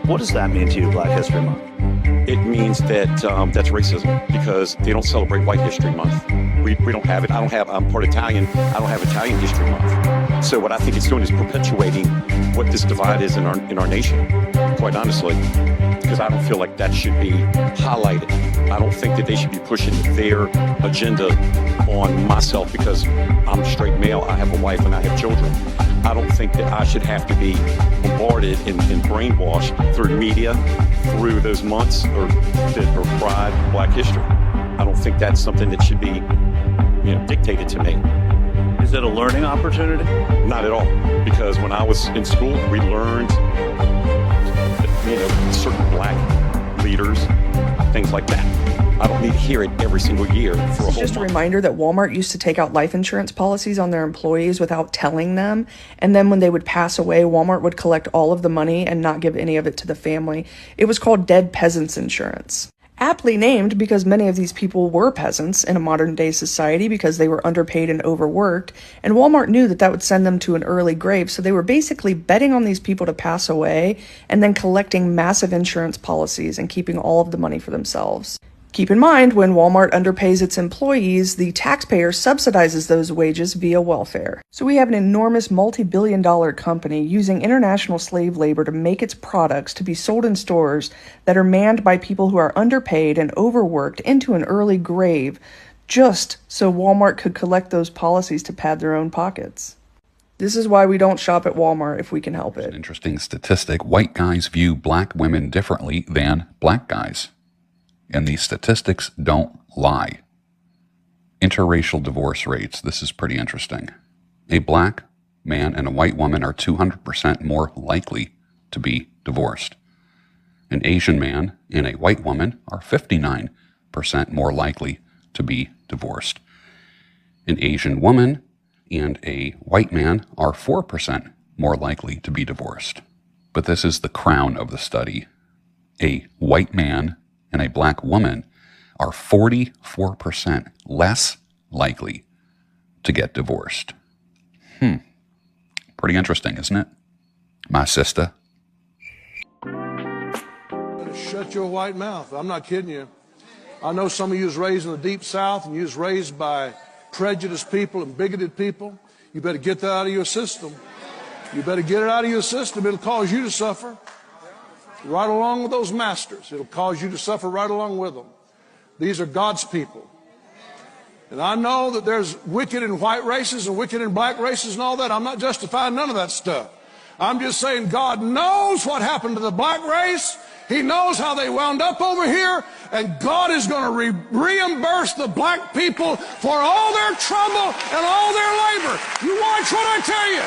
What does that mean to you, Black History Month? It means that that's racism because they don't celebrate White History Month. We don't have it. I'm part Italian. I don't have Italian History Month. So what I think it's doing is perpetuating what this divide is in our nation, quite honestly, because I don't feel like that should be highlighted. I don't think that they should be pushing their agenda on myself because I'm a straight male, I have a wife, and I have children. I don't think that I should have to be bombarded and brainwashed through media, through those months or Pride, Black History. I don't think that's something that should be, dictated to me. Is it a learning opportunity? Not at all, because when I was in school, we learned, certain Black leaders, things like that. I don't need to hear it every single year for a whole month. Just a reminder that Walmart used to take out life insurance policies on their employees without telling them. And then when they would pass away, Walmart would collect all of the money and not give any of it to the family. It was called Dead Peasants Insurance. Aptly named because many of these people were peasants in a modern day society because they were underpaid and overworked, and Walmart knew that would send them to an early grave, so they were basically betting on these people to pass away and then collecting massive insurance policies and keeping all of the money for themselves. Keep in mind, when Walmart underpays its employees, the taxpayer subsidizes those wages via welfare. So we have an enormous multi-billion-dollar company using international slave labor to make its products to be sold in stores that are manned by people who are underpaid and overworked into an early grave, just so Walmart could collect those policies to pad their own pockets. This is why we don't shop at Walmart if we can help it. An interesting statistic: white guys view Black women differently than Black guys. And these statistics don't lie. Interracial divorce rates. This is pretty interesting. A Black man and a white woman are 200% more likely to be divorced. An Asian man and a white woman are 59% more likely to be divorced. An Asian woman and a white man are 4% more likely to be divorced. But this is the crown of the study. A white man and a Black woman are 44% less likely to get divorced. Pretty interesting, isn't it? My sister. Shut your white mouth. I'm not kidding you. I know some of you was raised in the deep South and you was raised by prejudiced people and bigoted people. You better get that out of your system. You better get it out of your system. It'll cause you to suffer. Right along with those masters. It'll cause you to suffer right along with them. These are God's people. And I know that there's wicked in white races and wicked in black races and all that. I'm not justifying none of that stuff. I'm just saying God knows what happened to the black race. He knows how they wound up over here. And God is going to reimburse the black people for all their trouble and all their labor. You watch what I tell you.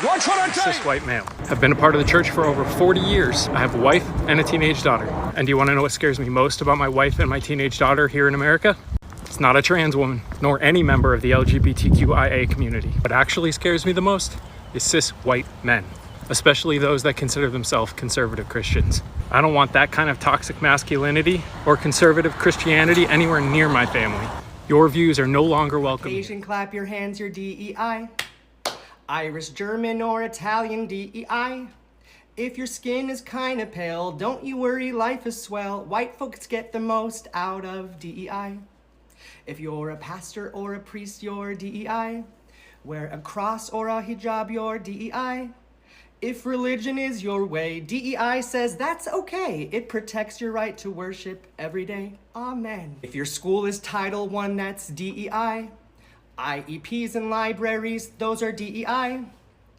Watch what I tell you. Cis white male. I've been a part of the church for over 40 years. I have a wife and a teenage daughter. And do you want to know what scares me most about my wife and my teenage daughter here in America? It's not a trans woman, nor any member of the LGBTQIA community. What actually scares me the most is cis white men, especially those that consider themselves conservative Christians. I don't want that kind of toxic masculinity or conservative Christianity anywhere near my family. Your views are no longer welcome. Asian, clap your hands, your DEI. Irish, German, or Italian DEI. If your skin is kinda pale, don't you worry, life is swell. White folks get the most out of DEI. If you're a pastor or a priest, you're DEI. Wear a cross or a hijab, you're DEI. If religion is your way, DEI says that's okay. It protects your right to worship every day. Amen. If your school is Title I, that's DEI. IEPs and libraries, those are DEI.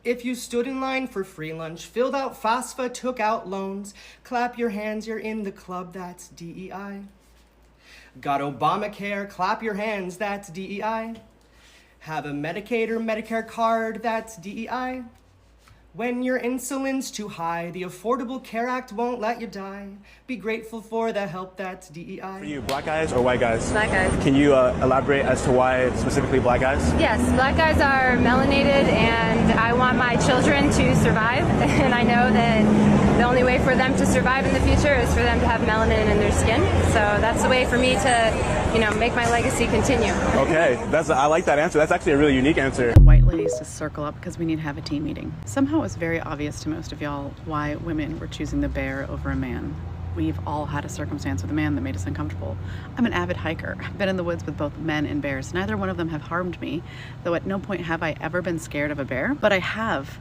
If you stood in line for free lunch, filled out FAFSA, took out loans, clap your hands, you're in the club, that's DEI. Got Obamacare, clap your hands, that's DEI. Have a Medicaid or Medicare card, that's DEI. When your insulin's too high, the Affordable Care Act won't let you die. Be grateful for the help, that's DEI. For you, black guys or white guys? Black guys. Can you elaborate as to why specifically black guys? Yes, black guys are melanated and I want my children to survive. And I know that the only way for them to survive in the future is for them to have melanin in their skin. So that's the way for me to, make my legacy continue. Okay, I like that answer. That's actually a really unique answer. White needs to circle up because we need to have a team meeting. Somehow it was very obvious to most of y'all why women were choosing the bear over a man. We've all had a circumstance with a man that made us uncomfortable. I'm an avid hiker. I've been in the woods with both men and bears. Neither one of them have harmed me, though at no point have I ever been scared of a bear. But I have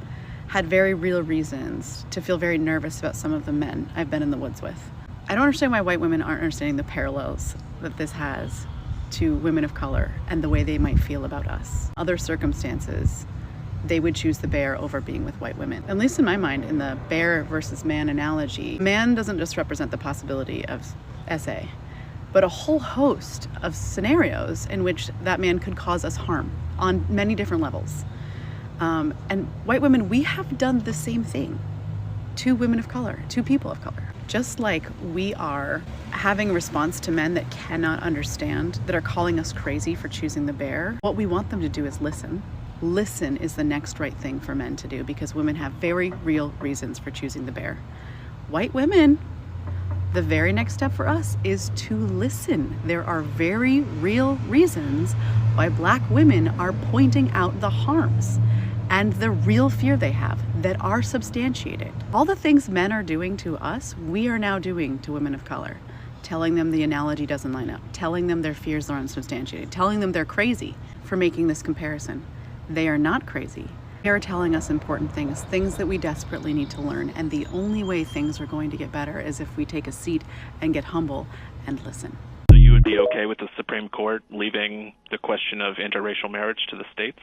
had very real reasons to feel very nervous about some of the men I've been in the woods with. I don't understand why white women aren't understanding the parallels that this has to women of color and the way they might feel about us. Other circumstances, they would choose the bear over being with white women. At least in my mind, in the bear versus man analogy, man doesn't just represent the possibility of SA, but a whole host of scenarios in which that man could cause us harm on many different levels. And white women, we have done the same thing to women of color, to people of color. Just like we are having a response to men that cannot understand, that are calling us crazy for choosing the bear, what we want them to do is listen. Listen is the next right thing for men to do because women have very real reasons for choosing the bear. White women, the very next step for us is to listen. There are very real reasons why Black women are pointing out the harms and the real fear they have that are substantiated. All the things men are doing to us, we are now doing to women of color. Telling them the analogy doesn't line up, telling them their fears are unsubstantiated, telling them they're crazy for making this comparison. They are not crazy. They are telling us important things that we desperately need to learn, and the only way things are going to get better is if we take a seat and get humble and listen. So you would be okay with the Supreme Court leaving the question of interracial marriage to the states?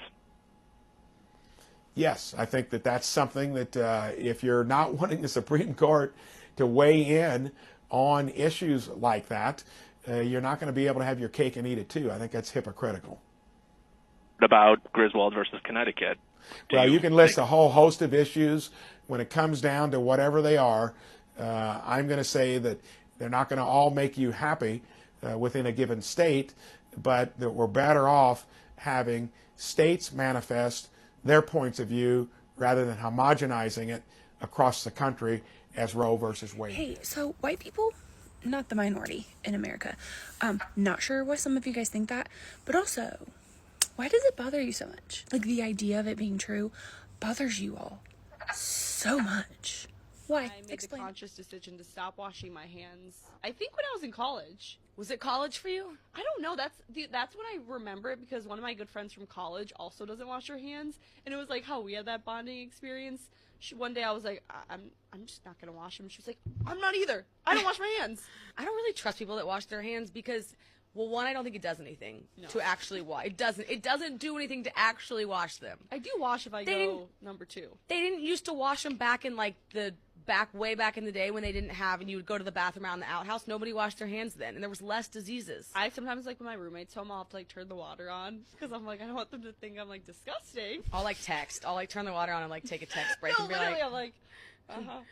Yes, I think that that's something that if you're not wanting the Supreme Court to weigh in on issues like that, you're not going to be able to have your cake and eat it too. I think that's hypocritical. What about Griswold versus Connecticut? Well, you can list a whole host of issues. When it comes down to whatever they are, I'm going to say that they're not going to all make you happy within a given state, but that we're better off having states manifest their points of view rather than homogenizing it across the country as Roe versus Wade. Hey, so white people, not the minority in America. Not sure why some of you guys think that, but also, why does it bother you so much? Like, the idea of it being true bothers you all so much. Why? I made the conscious decision to stop washing my hands. I think when I was in college. Was it college for you? I don't know. That's when I remember it because one of my good friends from college also doesn't wash her hands, and it was like how we had that bonding experience. One day I was like, I'm just not gonna wash them. She was like, I'm not either. I don't wash my hands. I don't really trust people that wash their hands because, well, one, I don't think it does anything to actually wash. It doesn't do anything to actually wash them. I do wash if I go number 2. They didn't used to wash them back in like way back in the day when they didn't have, and you would go to the bathroom out in the outhouse. Nobody washed their hands then, and there was less diseases. I sometimes, like, when my roommate's home, I'll have to, like, turn the water on because I'm like, I don't want them to think I'm, like, disgusting. I'll, like, text. I'll, like, turn the water on and, like, take a text break and be literally, like, I'm like,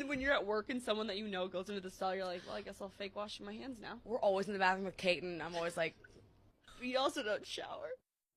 When you're at work and someone that you know goes into the stall, you're like, well, I guess I'll fake wash my hands now. We're always in the bathroom with Kate, and I'm always like, we also don't shower.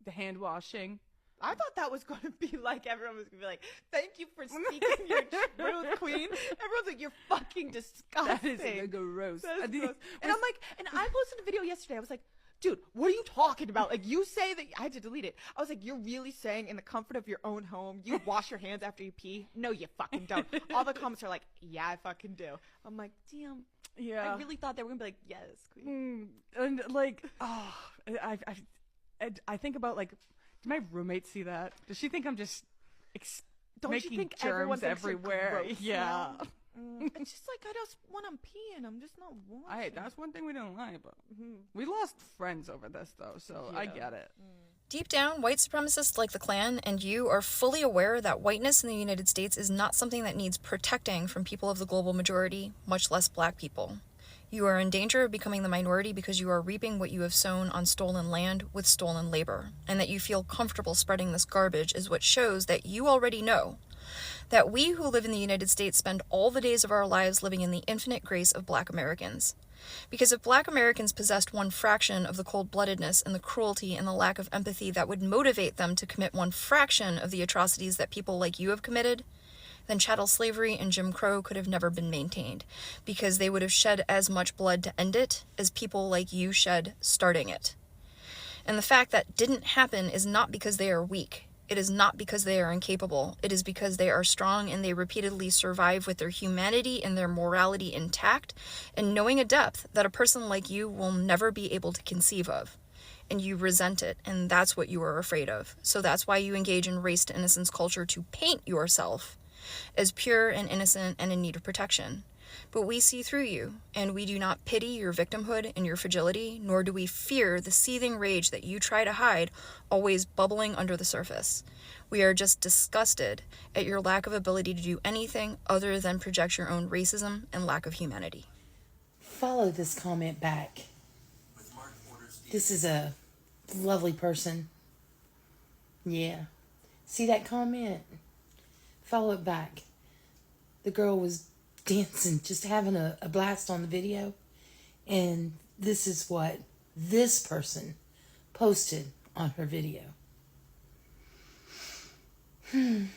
The hand washing. I thought that was going to be like, everyone was going to be like, thank you for speaking your truth, queen. Everyone's like, you're fucking disgusting. That is gross. That's gross. And I'm like, and I posted a video yesterday. I was like, dude, what are you talking about? Like, you say that, I had to delete it. I was like, you're really saying in the comfort of your own home, you wash your hands after you pee? No, you fucking don't. All the comments are like, yeah, I fucking do. I'm like, damn. Yeah. I really thought they were going to be like, yes, queen. And like, oh, I think about like, do my roommate see that? Does she think I'm just Don't making you think germs everyone thinks you're everywhere? gross Yeah. now? It's just like, I just when I'm peeing, I'm just not washing. That's one thing we don't lie about. We lost friends over this though, so I get it. Deep down, white supremacists like the Klan and you are fully aware that whiteness in the United States is not something that needs protecting from people of the global majority, much less black people. You are in danger of becoming the minority because you are reaping what you have sown on stolen land with stolen labor, and that you feel comfortable spreading this garbage is what shows that you already know that we who live in the United States spend all the days of our lives living in the infinite grace of black Americans. Because if black Americans possessed one fraction of the cold-bloodedness and the cruelty and the lack of empathy that would motivate them to commit one fraction of the atrocities that people like you have committed, then chattel slavery and Jim Crow could have never been maintained, because they would have shed as much blood to end it as people like you shed starting it. And the fact that didn't happen is not because they are weak. It is not because they are incapable. It is because they are strong and they repeatedly survive with their humanity and their morality intact, and knowing a depth that a person like you will never be able to conceive of. And you resent it, and that's what you are afraid of. So that's why you engage in race to innocence culture to paint yourself as pure and innocent and in need of protection. But we see through you, and we do not pity your victimhood and your fragility, nor do we fear the seething rage that you try to hide, always bubbling under the surface. We are just disgusted at your lack of ability to do anything other than project your own racism and lack of humanity. Follow this comment back. This is a lovely person. Yeah. See that comment? Follow it back. The girl was dancing, just having a blast on the video. And this is what this person posted on her video. You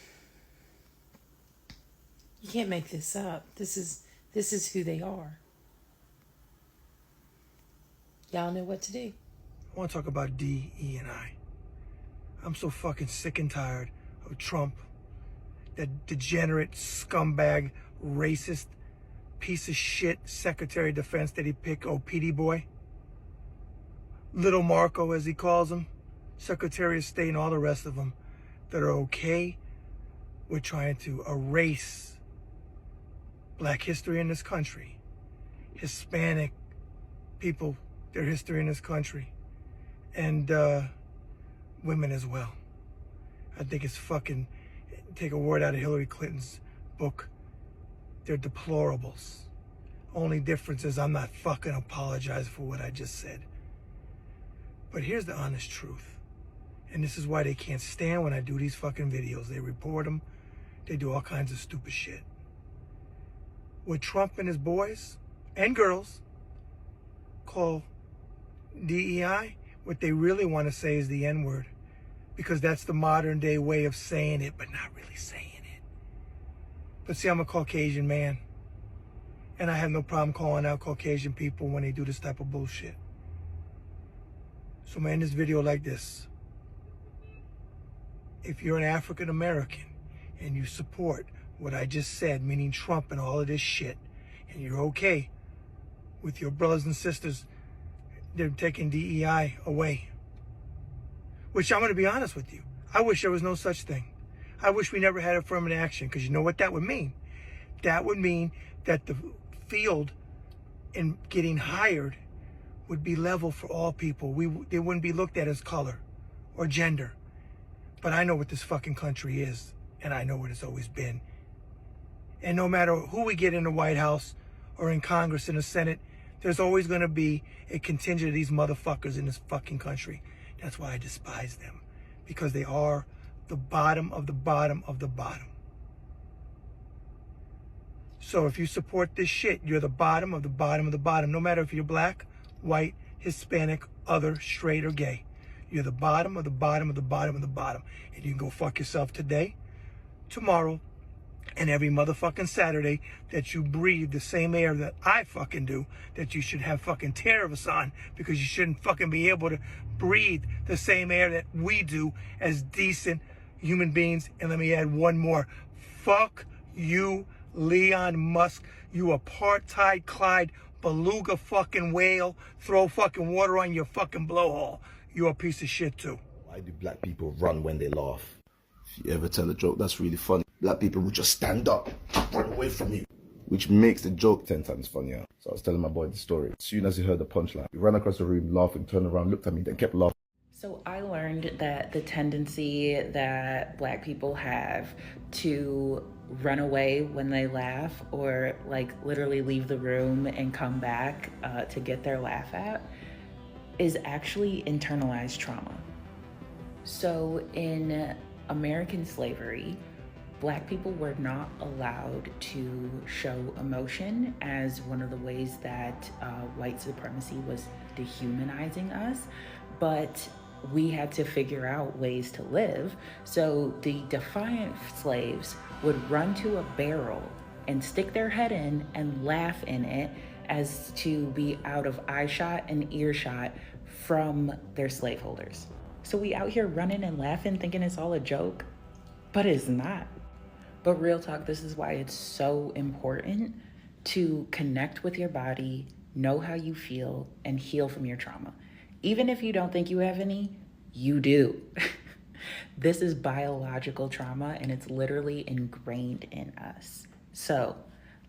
can't make this up. This is who they are. Y'all know what to do. I want to talk about DE&I. I'm so fucking sick and tired of Trump, that degenerate scumbag, racist, piece of shit Secretary of Defense that he picked, PD boy. Little Marco, as he calls him, Secretary of State, and all the rest of them that are okay with trying to erase black history in this country, Hispanic people, their history in this country, and women as well. I think it's fucking, take a word out of Hillary Clinton's book, they're deplorables. Only difference is I'm not fucking apologizing for what I just said. But here's the honest truth. And this is why they can't stand when I do these fucking videos. They report them. They do all kinds of stupid shit. What Trump and his boys and girls call DEI, what they really want to say is the N-word. Because that's the modern day way of saying it, but not really saying it. But see, I'm a Caucasian man. And I have no problem calling out Caucasian people when they do this type of bullshit. So I'm gonna end this video like this. If you're an African American and you support what I just said, meaning Trump and all of this shit, and you're okay with your brothers and sisters, they're taking DEI away. Which I'm gonna be honest with you, I wish there was no such thing. I wish we never had affirmative action, because you know what that would mean? That would mean that the field in getting hired would be level for all people. They wouldn't be looked at as color or gender. But I know what this fucking country is, and I know what it's always been. And no matter who we get in the White House or in Congress, in the Senate, there's always gonna be a contingent of these motherfuckers in this fucking country. That's why I despise them, because they are the bottom of the bottom of the bottom. So if you support this shit, you're the bottom of the bottom of the bottom, no matter if you're black, white, Hispanic, other, straight, or gay. You're the bottom of the bottom of the bottom of the bottom. And you can go fuck yourself today, tomorrow, and every motherfucking Saturday that you breathe the same air that I fucking do, that you should have fucking tariffs on, because you shouldn't fucking be able to breathe the same air that we do as decent human beings. And let me add one more. Fuck you, Elon Musk, you apartheid Clyde beluga fucking whale, throw fucking water on your fucking blowhole. You're a piece of shit too. Why do black people run when they laugh? If you ever tell a joke that's really funny, black people will just stand up, run away from you, which makes the joke 10 times funnier. So I was telling my boy the story. As soon as he heard the punchline, he ran across the room laughing, turned around, looked at me, then kept laughing. So I learned that the tendency that black people have to run away when they laugh, or like literally leave the room and come back to get their laugh at, is actually internalized trauma. So in American slavery, black people were not allowed to show emotion as one of the ways that white supremacy was dehumanizing us, but we had to figure out ways to live. So the defiant slaves would run to a barrel and stick their head in and laugh in it, as to be out of eye shot and earshot from their slaveholders. So we out here running and laughing thinking it's all a joke, but it's not. But real talk, this is why it's so important to connect with your body, know how you feel, and heal from your trauma. Even if you don't think you have any, you do. This is biological trauma and it's literally ingrained in us. So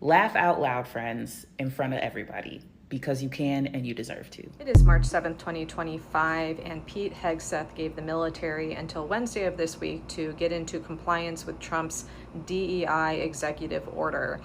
laugh out loud, friends, in front of everybody, because you can and you deserve to. It is March 7th, 2025, and Pete Hegseth gave the military until Wednesday of this week to get into compliance with Trump's DEI executive order.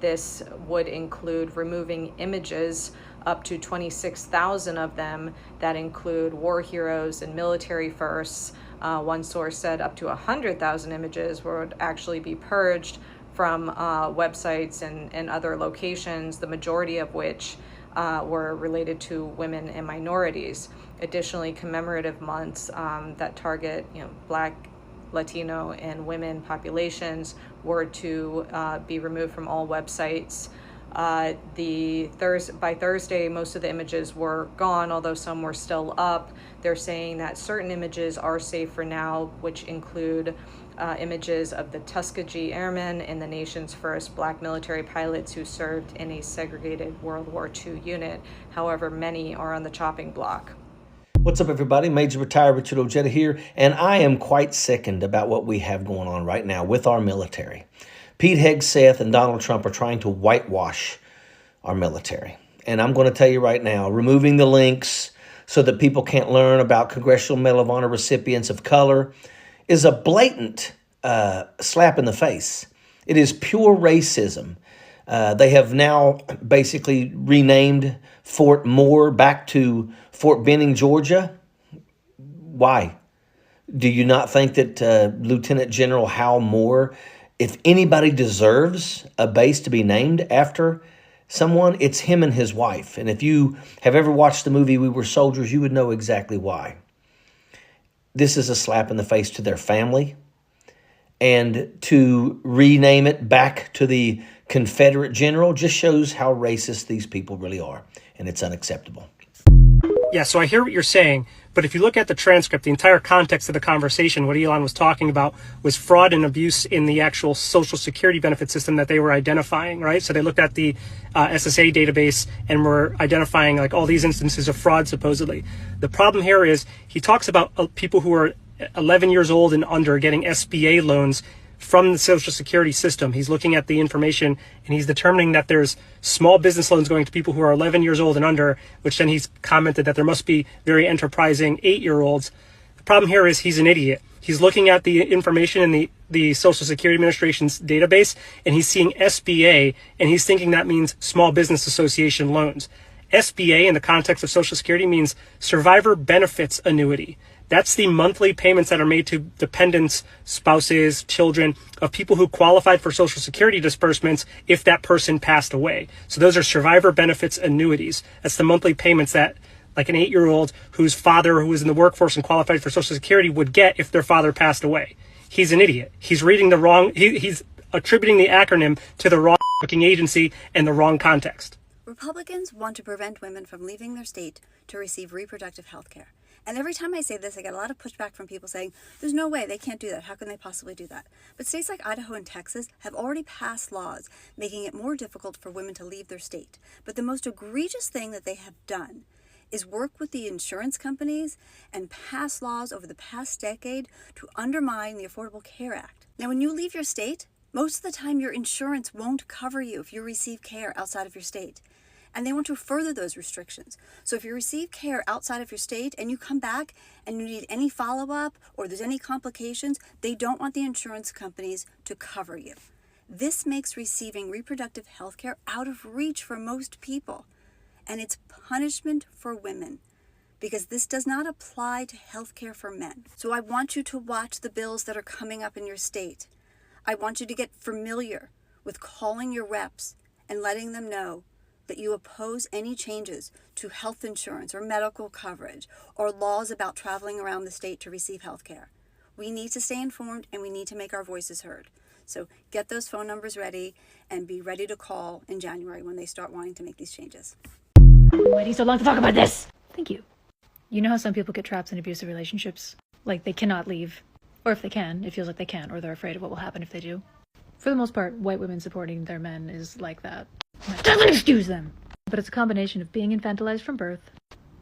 This would include removing images, up to 26,000 of them, that include war heroes and military firsts. One source said up to 100,000 images would actually be purged from websites and other locations, the majority of which were related to women and minorities. Additionally, commemorative months that target Black, Latino, and women populations were to be removed from all websites. By Thursday, most of the images were gone, although some were still up. They're saying that certain images are safe for now, which include images of the Tuskegee Airmen and the nation's first Black military pilots who served in a segregated World War II unit. However, many are on the chopping block. What's up, everybody? Major Retired Richard Ojeda here, and I am quite sickened about what we have going on right now with our military. Pete Hegseth and Donald Trump are trying to whitewash our military. And I'm going to tell you right now, removing the links so that people can't learn about Congressional Medal of Honor recipients of color is a blatant slap in the face. It is pure racism. They have now basically renamed Fort Moore back to Fort Benning, Georgia. Why? Do you not think that Lieutenant General Hal Moore, if anybody deserves a base to be named after someone, it's him and his wife. And if you have ever watched the movie We Were Soldiers, you would know exactly why. This is a slap in the face to their family. And to rename it back to the Confederate general just shows how racist these people really are. And it's unacceptable. Yeah, so I hear what you're saying, but if you look at the transcript, the entire context of the conversation, what Elon was talking about was fraud and abuse in the actual Social Security benefit system that they were identifying, right? So they looked at the SSA database and were identifying like all these instances of fraud, supposedly. The problem here is he talks about people who are 11 years old and under getting SBA loans from the Social Security system. He's looking at the information and he's determining that there's small business loans going to people who are 11 years old and under, which then he's commented that there must be very enterprising 8-year-olds. The problem here is he's an idiot. He's looking at the information in the Social Security Administration's database and he's seeing SBA and he's thinking that means Small Business Association loans. SBA in the context of Social Security means Survivor Benefits Annuity. That's the monthly payments that are made to dependents, spouses, children of people who qualified for Social Security disbursements if that person passed away. So those are survivor benefits annuities. That's the monthly payments that like an 8-year-old whose father who was in the workforce and qualified for Social Security would get if their father passed away. He's an idiot. He's reading the wrong, he's attributing the acronym to the wrong fucking agency and the wrong context. Republicans want to prevent women from leaving their state to receive reproductive health care. And every time I say this, I get a lot of pushback from people saying, there's no way, they can't do that. How can they possibly do that? But states like Idaho and Texas have already passed laws making it more difficult for women to leave their state. But the most egregious thing that they have done is work with the insurance companies and pass laws over the past decade to undermine the Affordable Care Act. Now, when you leave your state, most of the time your insurance won't cover you if you receive care outside of your state. And they want to further those restrictions. So if you receive care outside of your state and you come back and you need any follow-up or there's any complications, they don't want the insurance companies to cover you. This makes receiving reproductive health care out of reach for most people. And it's punishment for women because this does not apply to health care for men. So I want you to watch the bills that are coming up in your state. I want you to get familiar with calling your reps and letting them know that you oppose any changes to health insurance or medical coverage or laws about traveling around the state to receive health care. We need to stay informed and we need to make our voices heard. So get those phone numbers ready and be ready to call in January when they start wanting to make these changes. I'm waiting so long to talk about this. Thank you. You know how some people get trapped in abusive relationships? Like, they cannot leave. Or if they can, it feels like they can't, or they're afraid of what will happen if they do. For the most part, white women supporting their men is like that. That doesn't excuse them! But it's a combination of being infantilized from birth,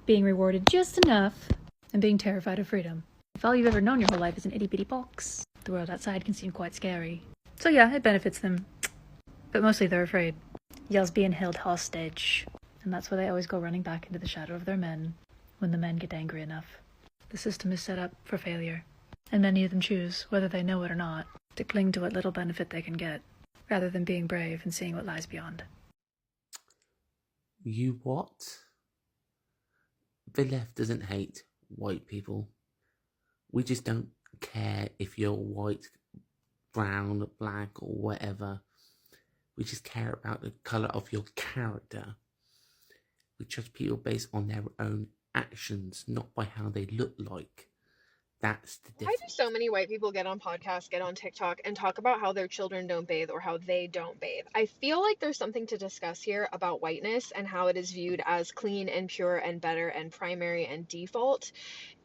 being rewarded just enough, and being terrified of freedom. If all you've ever known your whole life is an itty-bitty box, the world outside can seem quite scary. So yeah, it benefits them. But mostly they're afraid. Y'all's being held hostage. And that's why they always go running back into the shadow of their men when the men get angry enough. The system is set up for failure. And many of them choose, whether they know it or not, to cling to what little benefit they can get, rather than being brave and seeing what lies beyond. You what? The left doesn't hate white people. We just don't care if you're white, brown, black, or whatever. We just care about the colour of your character. We judge people based on their own actions, not by how they look like. That's the Why difference. do so many white people get on podcasts, get on TikTok, and talk about how their children don't bathe or how they don't bathe? I feel like there's something to discuss here about whiteness and how it is viewed as clean and pure and better and primary and default.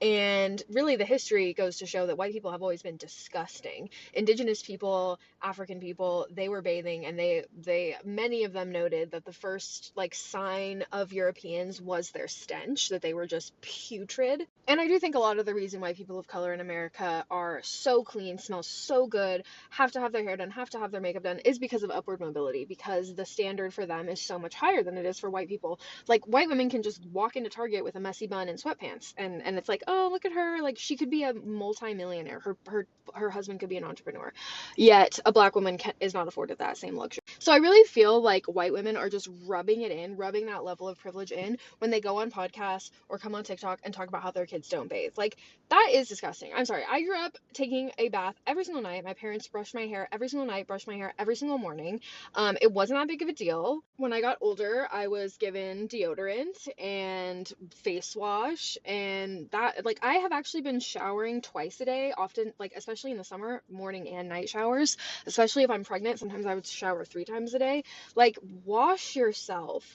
And really, the history goes to show that white people have always been disgusting. Indigenous people, African people, they were bathing, and they many of them noted that the first sign of Europeans was their stench, that they were just putrid. And I do think a lot of the reason why people of color in America are so clean, smell so good, have to have their hair done, have to have their makeup done, is because of upward mobility, because the standard for them is so much higher than it is for white people. Like, white women can just walk into Target with a messy bun and sweatpants, and it's like, oh, look at her, like, she could be a multi-millionaire, her husband could be an entrepreneur, yet a black woman is not afforded that same luxury. So I really feel like white women are just rubbing that level of privilege in when they go on podcasts or come on TikTok and talk about how their kids don't bathe. Like, that is disgusting. I'm sorry. I grew up taking a bath every single night. My parents brushed my hair every single night, brushed my hair every single morning. It wasn't that big of a deal. When I got older, I was given deodorant and face wash, and that, like, I have actually been showering twice a day, often, like, especially in the summer, morning and night showers, especially if I'm pregnant. Sometimes I would shower 3 times a day. Like, wash yourself.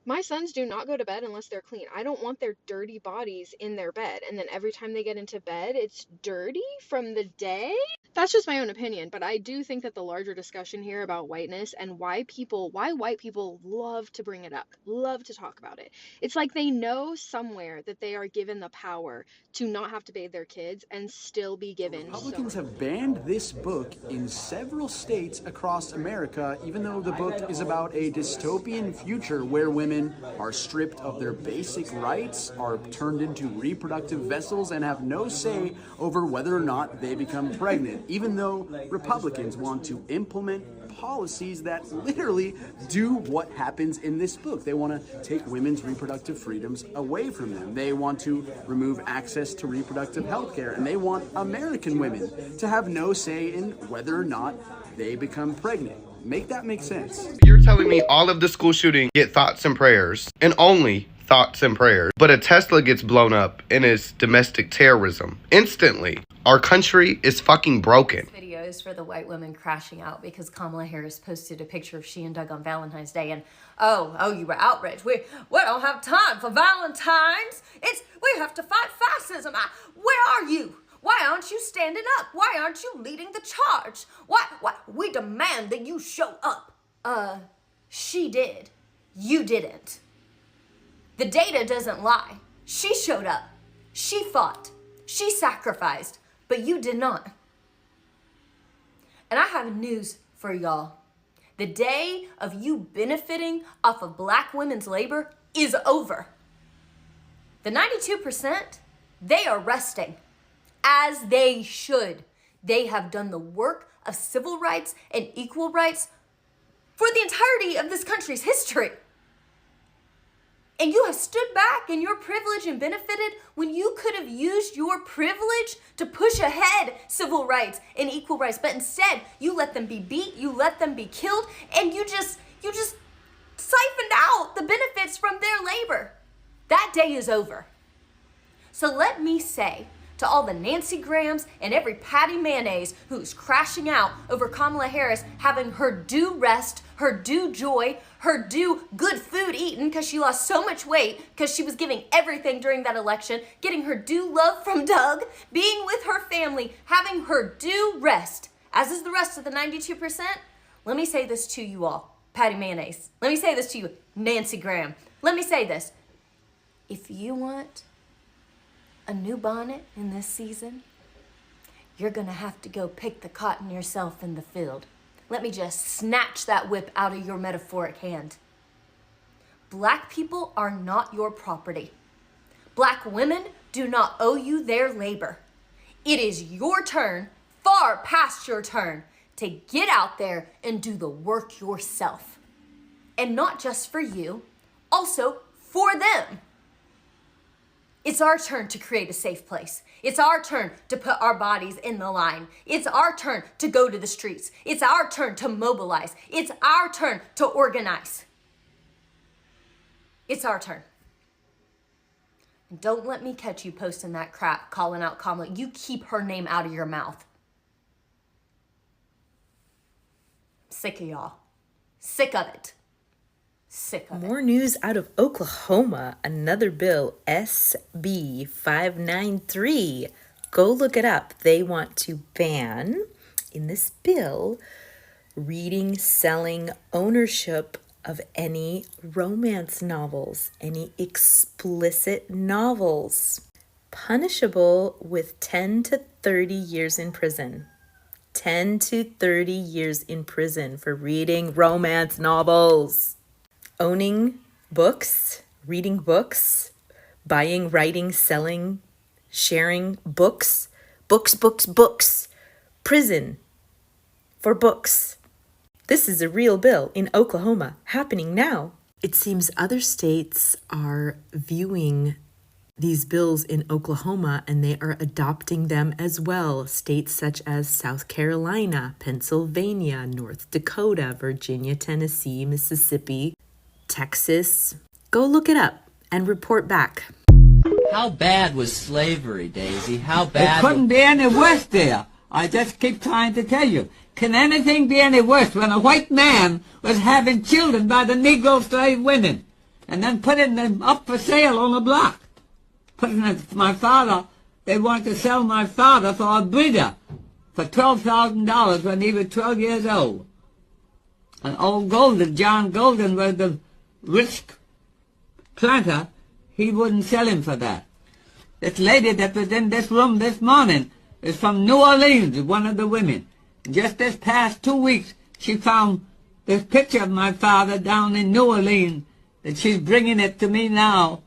My sons do not go to bed unless they're clean. I don't want their dirty bodies in their bed, and then every time they get into bed, it's dirty from the day. That's just my own opinion, but I do think that the larger discussion here about whiteness and why white people love to bring it up, love to talk about it. It's like they know somewhere that they are given the power to not have to bathe their kids and still be given. Republicans have banned this book in several states across America, even though the book is about a dystopian future where women are stripped of their basic rights, are turned into reproductive vessels, and have no say over whether or not they become pregnant, even though Republicans want to implement policies that literally do what happens in this book. They want to take women's reproductive freedoms away from them. They want to remove access to reproductive health care, and they want American women to have no say in whether or not they become pregnant. Make that make sense. You're telling me all of the school shootings get thoughts and prayers, and only thoughts and prayers, but a Tesla gets blown up and is domestic terrorism instantly. Our country is fucking broken. Videos for the white women crashing out because Kamala Harris posted a picture of she and Doug on Valentine's Day, and oh, you were outraged. We don't have time for Valentine's. We have to fight fascism. Where are you? Why aren't you standing up? Why aren't you leading the charge? Why? We demand that you show up. She did. You didn't. The data doesn't lie. She showed up. She fought. She sacrificed. But you did not. And I have news for y'all. The day of you benefiting off of black women's labor is over. The 92%, they are resting. As they should. They have done the work of civil rights and equal rights for the entirety of this country's history. And you have stood back in your privilege and benefited when you could have used your privilege to push ahead civil rights and equal rights. But instead, you let them be beat, you let them be killed, and you just siphoned out the benefits from their labor. That day is over. So let me say to all the Nancy Grahams and every Patty Mayonnaise who's crashing out over Kamala Harris having her due rest, her due joy, her due good food eaten because she lost so much weight because she was giving everything during that election, getting her due love from Doug, being with her family, having her due rest, as is the rest of the 92%. Let me say this to you all, Patty Mayonnaise. Let me say this to you, Nancy Graham. Let me say this. If you want a new bonnet in this season, you're gonna have to go pick the cotton yourself in the field. Let me just snatch that whip out of your metaphoric hand. Black people are not your property. Black women do not owe you their labor. It is your turn, far past your turn, to get out there and do the work yourself. And not just for you, also for them. It's our turn to create a safe place. It's our turn to put our bodies in the line. It's our turn to go to the streets. It's our turn to mobilize. It's our turn to organize. It's our turn. And don't let me catch you posting that crap, calling out Kamala. You keep her name out of your mouth. I'm sick of y'all. Sick of it. Sick of it. More news out of Oklahoma. Another bill, SB 593. Go look it up. They want to ban, in this bill, reading, selling, ownership of any romance novels, any explicit novels. Punishable with 10 to 30 years in prison. 10 to 30 years in prison for reading romance novels. Owning books, reading books, buying, writing, selling, sharing books, books, prison for books. This is a real bill in Oklahoma happening now. It seems other states are viewing these bills in Oklahoma and they are adopting them as well. States such as South Carolina, Pennsylvania, North Dakota, Virginia, Tennessee, Mississippi, Texas. Go look it up and report back. How bad was slavery, Daisy? How bad? It couldn't be any worse there. I just keep trying to tell you. Can anything be any worse when a white man was having children by the Negro slave women and then putting them up for sale on the block? Putting my father, they wanted to sell my father for a breeder for $12,000 when he was 12 years old. And old Golden, John Golden, was the rich planter. He wouldn't sell him for that. This lady that was in this room this morning is from New Orleans, one of the women. Just this past 2 weeks, she found this picture of my father down in New Orleans, and she's bringing it to me now.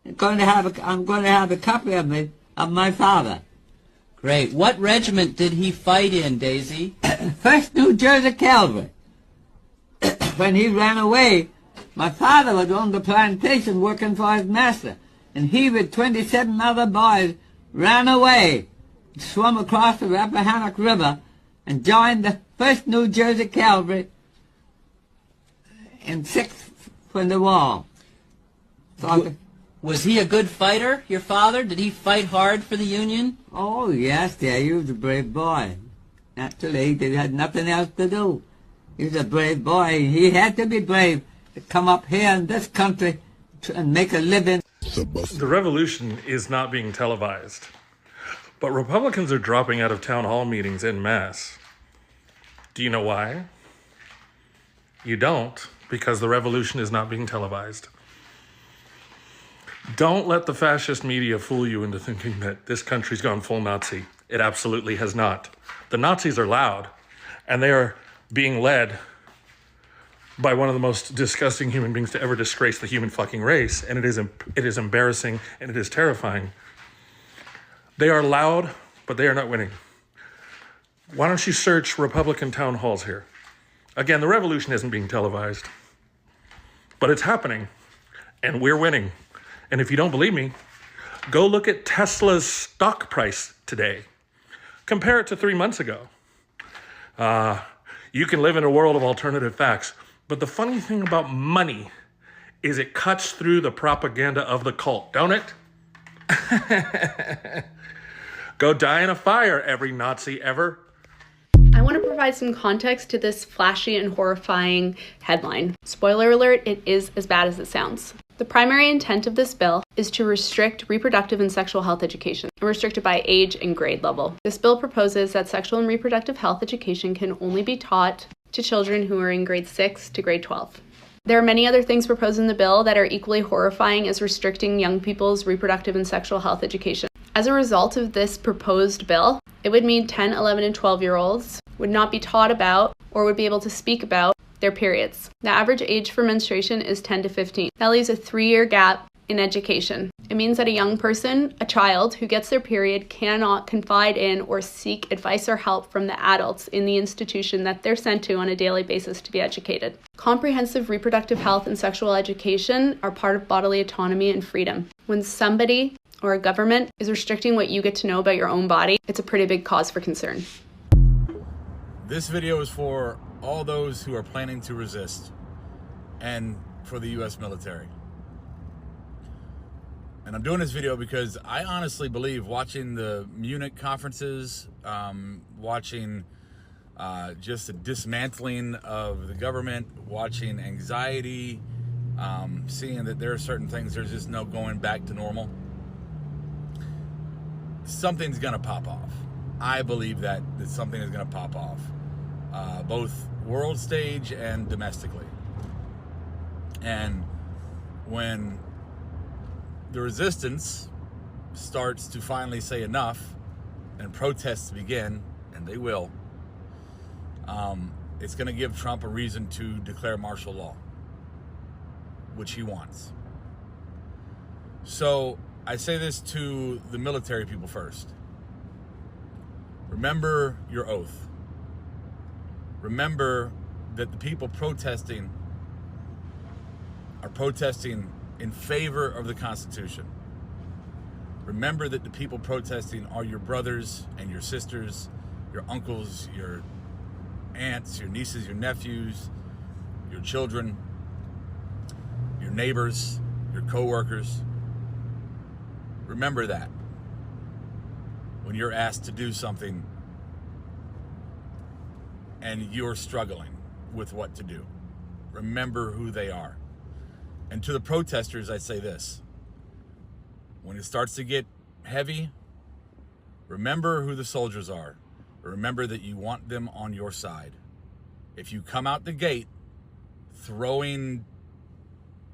I'm going to have a copy of it, of my father. Great. What regiment did he fight in, Daisy? 1st New Jersey Cavalry. When he ran away, my father was on the plantation working for his master, and he with 27 other boys ran away, swam across the Rappahannock River, and joined the 1st New Jersey Cavalry in 6th from the war. Was he a good fighter, your father? Did he fight hard for the Union? Oh, yes, dear. He was a brave boy. Naturally, he had nothing else to do. He was a brave boy. He had to be brave to come up here in this country and make a living. The revolution is not being televised, but Republicans are dropping out of town hall meetings en masse. Do you know why? You don't, because the revolution is not being televised. Don't let the fascist media fool you into thinking that this country's gone full Nazi. It absolutely has not. The Nazis are loud, and they are being led by one of the most disgusting human beings to ever disgrace the human fucking race, and it is embarrassing and it is terrifying. They are loud, but they are not winning. Why don't you search Republican town halls here? Again, the revolution isn't being televised, but it's happening, and we're winning. And if you don't believe me, go look at Tesla's stock price today. Compare it to 3 months ago. You can live in a world of alternative facts. But the funny thing about money is it cuts through the propaganda of the cult, don't it? Go die in a fire, every Nazi ever. I want to provide some context to this flashy and horrifying headline. Spoiler alert, it is as bad as it sounds. The primary intent of this bill is to restrict reproductive and sexual health education, and restrict it by age and grade level. This bill proposes that sexual and reproductive health education can only be taught to children who are in grade 6 to grade 12. There are many other things proposed in the bill that are equally horrifying as restricting young people's reproductive and sexual health education. As a result of this proposed bill, it would mean 10, 11, and 12-year-olds would not be taught about or would be able to speak about their periods. The average age for menstruation is 10 to 15. That leaves a 3-year gap in education. It means that a young person, a child who gets their period, cannot confide in or seek advice or help from the adults in the institution that they're sent to on a daily basis to be educated. Comprehensive reproductive health and sexual education are part of bodily autonomy and freedom. When somebody or a government is restricting what you get to know about your own body, it's a pretty big cause for concern. This video is for all those who are planning to resist and for the U.S. military. And I'm doing this video because I honestly believe, watching the Munich conferences, watching just the dismantling of the government, watching anxiety, seeing that there are certain things there's just no going back to normal, something's gonna pop off. I believe that something is gonna pop off, both world stage and domestically. And when the resistance starts to finally say enough and protests begin, and they will, it's going to give Trump a reason to declare martial law, which he wants. So I say this to the military people first. Remember your oath. Remember that the people protesting are protesting in favor of the Constitution. Remember that the people protesting are your brothers and your sisters, your uncles, your aunts, your nieces, your nephews, your children, your neighbors, your co-workers. Remember that when you're asked to do something and you're struggling with what to do. Remember who they are. And to the protesters, I say this: when it starts to get heavy, remember who the soldiers are. Remember that you want them on your side. If you come out the gate throwing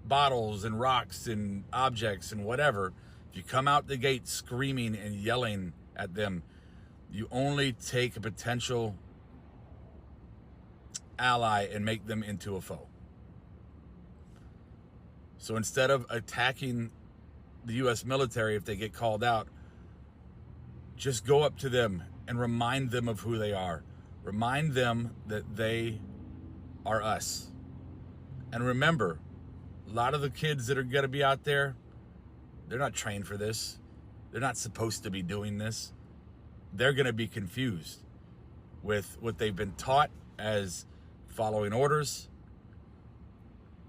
bottles and rocks and objects and whatever, if you come out the gate screaming and yelling at them, you only take a potential ally and make them into a foe. So instead of attacking the U.S. military if they get called out, just go up to them and remind them of who they are. Remind them that they are us. And remember, a lot of the kids that are going to be out there, they're not trained for this. They're not supposed to be doing this. They're going to be confused with what they've been taught as following orders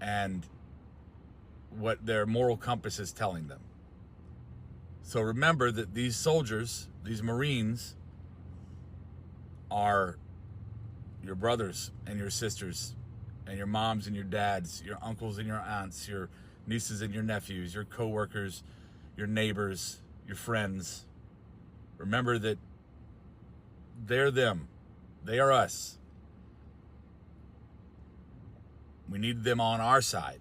and what their moral compass is telling them. So remember that these soldiers, these Marines, are your brothers and your sisters and your moms and your dads, your uncles and your aunts, your nieces and your nephews, your co-workers, your neighbors, your friends. Remember that they're them. They are us. We need them on our side.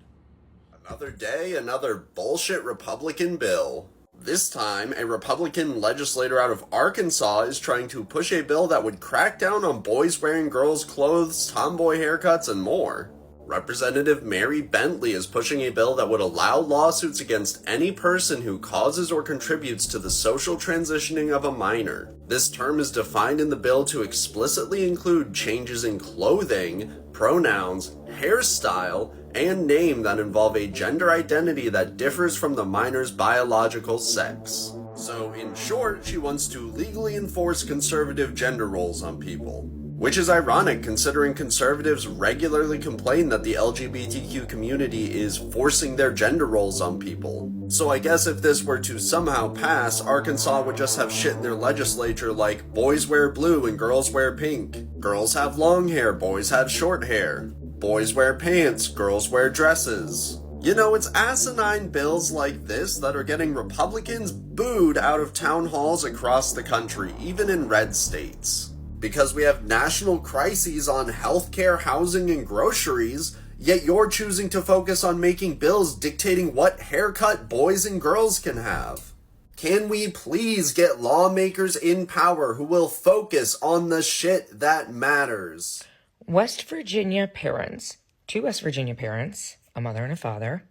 Another day, another bullshit Republican bill. This time, a Republican legislator out of Arkansas is trying to push a bill that would crack down on boys wearing girls' clothes, tomboy haircuts, and more. Representative Mary Bentley is pushing a bill that would allow lawsuits against any person who causes or contributes to the social transitioning of a minor. This term is defined in the bill to explicitly include changes in clothing, pronouns, hairstyle, and name that involve a gender identity that differs from the minor's biological sex. So, in short, she wants to legally enforce conservative gender roles on people. Which is ironic considering conservatives regularly complain that the LGBTQ community is forcing their gender roles on people. So I guess if this were to somehow pass, Arkansas would just have shit in their legislature like boys wear blue and girls wear pink. Girls have long hair, boys have short hair. Boys wear pants, girls wear dresses. You know, it's asinine bills like this that are getting Republicans booed out of town halls across the country, even in red states. Because we have national crises on healthcare, housing, and groceries, yet you're choosing to focus on making bills dictating what haircut boys and girls can have. Can we please get lawmakers in power who will focus on the shit that matters? West Virginia parents, 2 West Virginia parents, a mother and a father,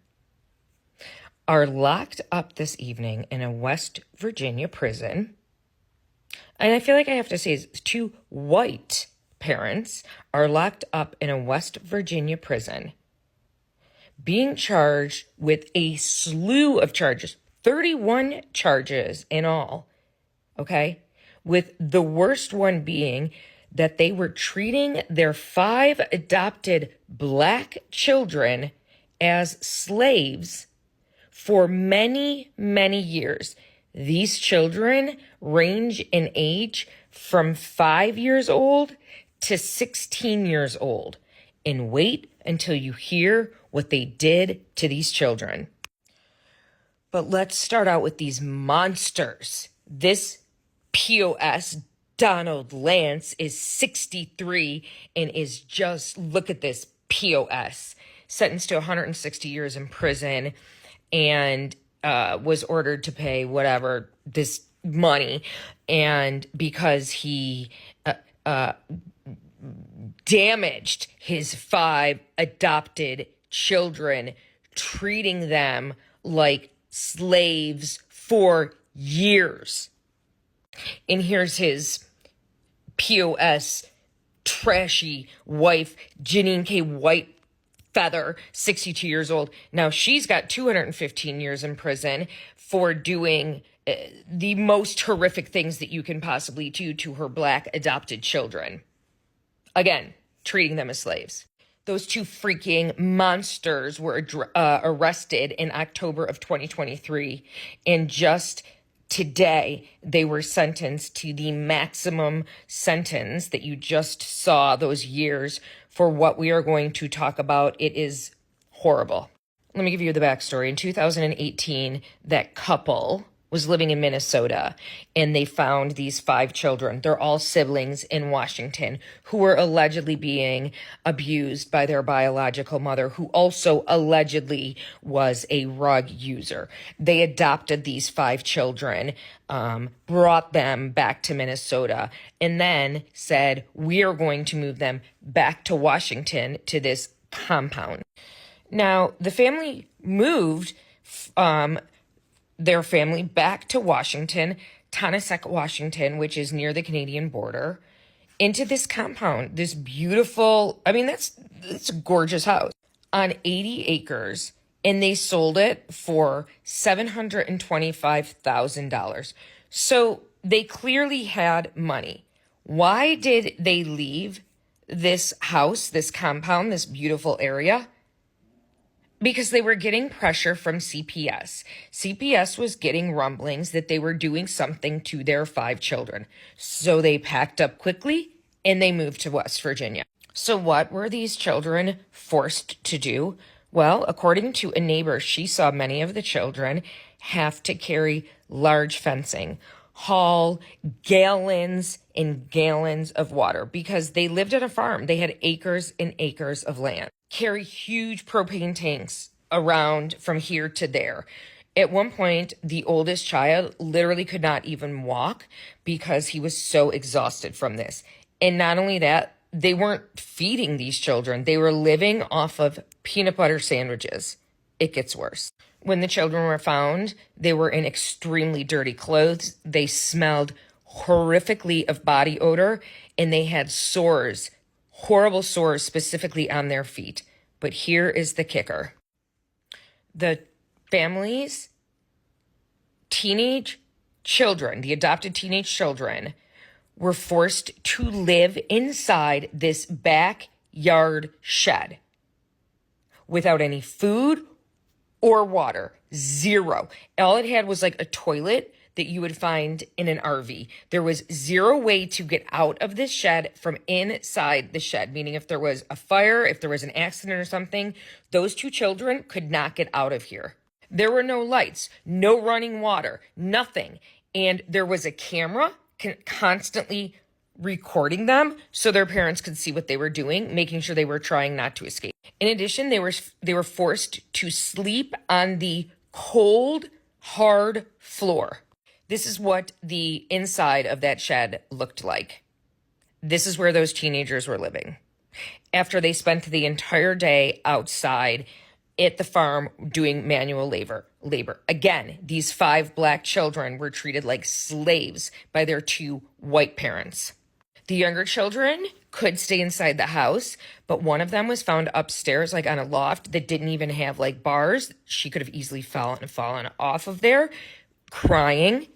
are locked up this evening in a West Virginia prison. And I feel like I have to say 2 white parents are locked up in a West Virginia prison, being charged with a slew of charges, 31 charges in all, okay? With the worst one being that they were treating their 5 adopted black children as slaves for many, many years. These children range in age from 5 years old to 16 years old. And wait until you hear what they did to these children. But let's start out with these monsters. This POS, Donald Lance, is 63 and is just, look at this POS, sentenced to 160 years in prison and was ordered to pay whatever this money, and because he damaged his 5 adopted children, treating them like slaves for years. And here's his POS trashy wife, Janine K. White Feather, 62 years old. Now she's got 215 years in prison for doing the most horrific things that you can possibly do to her black adopted children. Again, treating them as slaves. Those 2 freaking monsters were arrested in October of 2023, and just today they were sentenced to the maximum sentence that you just saw, those years, for what we are going to talk about. It is horrible. Let me give you the backstory. In 2018, that couple was living in Minnesota, and they found these 5 children. They're all siblings in Washington who were allegedly being abused by their biological mother, who also allegedly was a rug user. They adopted these 5 children, brought them back to Minnesota, and then said, we are going to move them back to Washington to this compound. Now, the family moved their family back to Washington, Tonasek, Washington, which is near the Canadian border, into this compound, this beautiful, it's a gorgeous house on 80 acres, and they sold it for $725,000. So they clearly had money. Why did they leave this house, this compound, this beautiful area? Because they were getting pressure from CPS. CPS was getting rumblings that they were doing something to their 5 children. So they packed up quickly and they moved to West Virginia. So what were these children forced to do? Well, according to a neighbor, she saw many of the children have to carry large fencing, haul gallons and gallons of water because they lived on a farm. They had acres and acres of land. Carry huge propane tanks around from here to there. At one point, the oldest child literally could not even walk because he was so exhausted from this. And not only that, they weren't feeding these children. They were living off of peanut butter sandwiches. It gets worse. When the children were found, they were in extremely dirty clothes. They smelled horrifically of body odor, and they had sores, horrible sores specifically on their feet. But here is the kicker. The families, teenage children, the adopted teenage children, were forced to live inside this backyard shed without any food or water. Zero. All it had was like a toilet that you would find in an RV. There was zero way to get out of this shed from inside the shed, meaning if there was a fire, if there was an accident or something, those two children could not get out of here. There were no lights, no running water, nothing. And there was a camera constantly recording them so their parents could see what they were doing, making sure they were trying not to escape. In addition, they were forced to sleep on the cold, hard floor. This is what the inside of that shed looked like. This is where those teenagers were living. After they spent the entire day outside at the farm doing manual labor. Again, these 5 black children were treated like slaves by their 2 white parents. The younger children could stay inside the house, but one of them was found upstairs, like on a loft that didn't even have like bars. She could have easily fallen off of there, crying,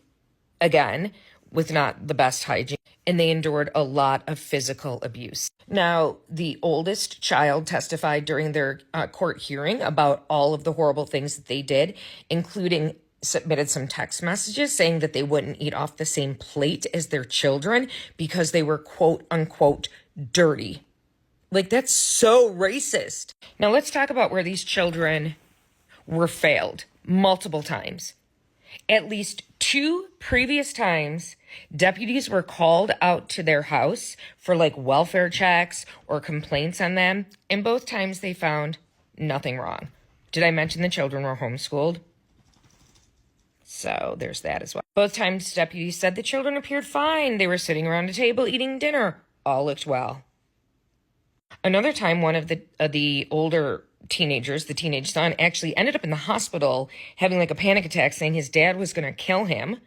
again, with not the best hygiene. And they endured a lot of physical abuse. Now, the oldest child testified during their court hearing about all of the horrible things that they did, including submitted some text messages saying that they wouldn't eat off the same plate as their children because they were quote unquote dirty. Like, that's so racist. Now, let's talk about where these children were failed multiple times. At least 2 previous times, deputies were called out to their house for like welfare checks or complaints on them. And both times they found nothing wrong. Did I mention the children were homeschooled? So there's that as well. Both times deputies said the children appeared fine. They were sitting around a table eating dinner. All looked well. Another time, one of the older teenagers, the teenage son, actually ended up in the hospital having like a panic attack, saying his dad was going to kill him.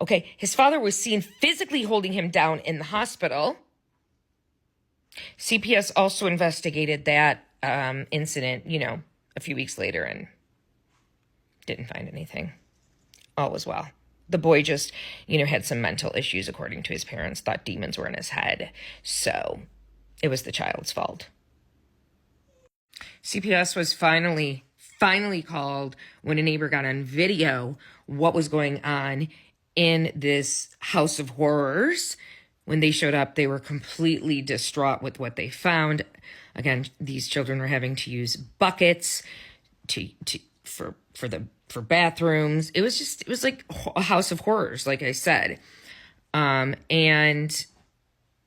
Okay, his father was seen physically holding him down in the hospital. CPS also investigated that incident, a few weeks later and didn't find anything. All was well. The boy just, had some mental issues, according to his parents, thought demons were in his head. So it was the child's fault. CPS was finally called when a neighbor got on video what was going on in this house of horrors. When they showed up, they were completely distraught with what they found. Again, these children were having to use buckets for bathrooms. It was like a house of horrors, like I said. And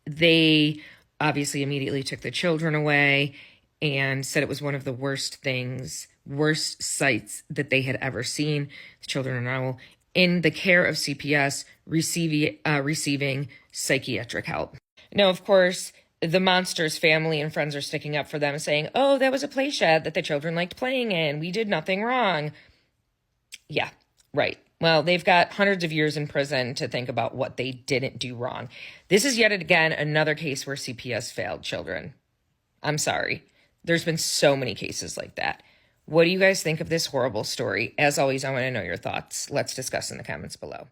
they obviously immediately took the children away and said it was one of the worst sights that they had ever seen. The children are now in the care of CPS, receiving psychiatric help. Now, of course, the monster's family and friends are sticking up for them, saying, oh, that was a play shed that the children liked playing in. We did nothing wrong. Yeah, right. Well, they've got hundreds of years in prison to think about what they didn't do wrong. This is yet again another case where CPS failed children. I'm sorry. There's been so many cases like that. What do you guys think of this horrible story? As always, I want to know your thoughts. Let's discuss in the comments below.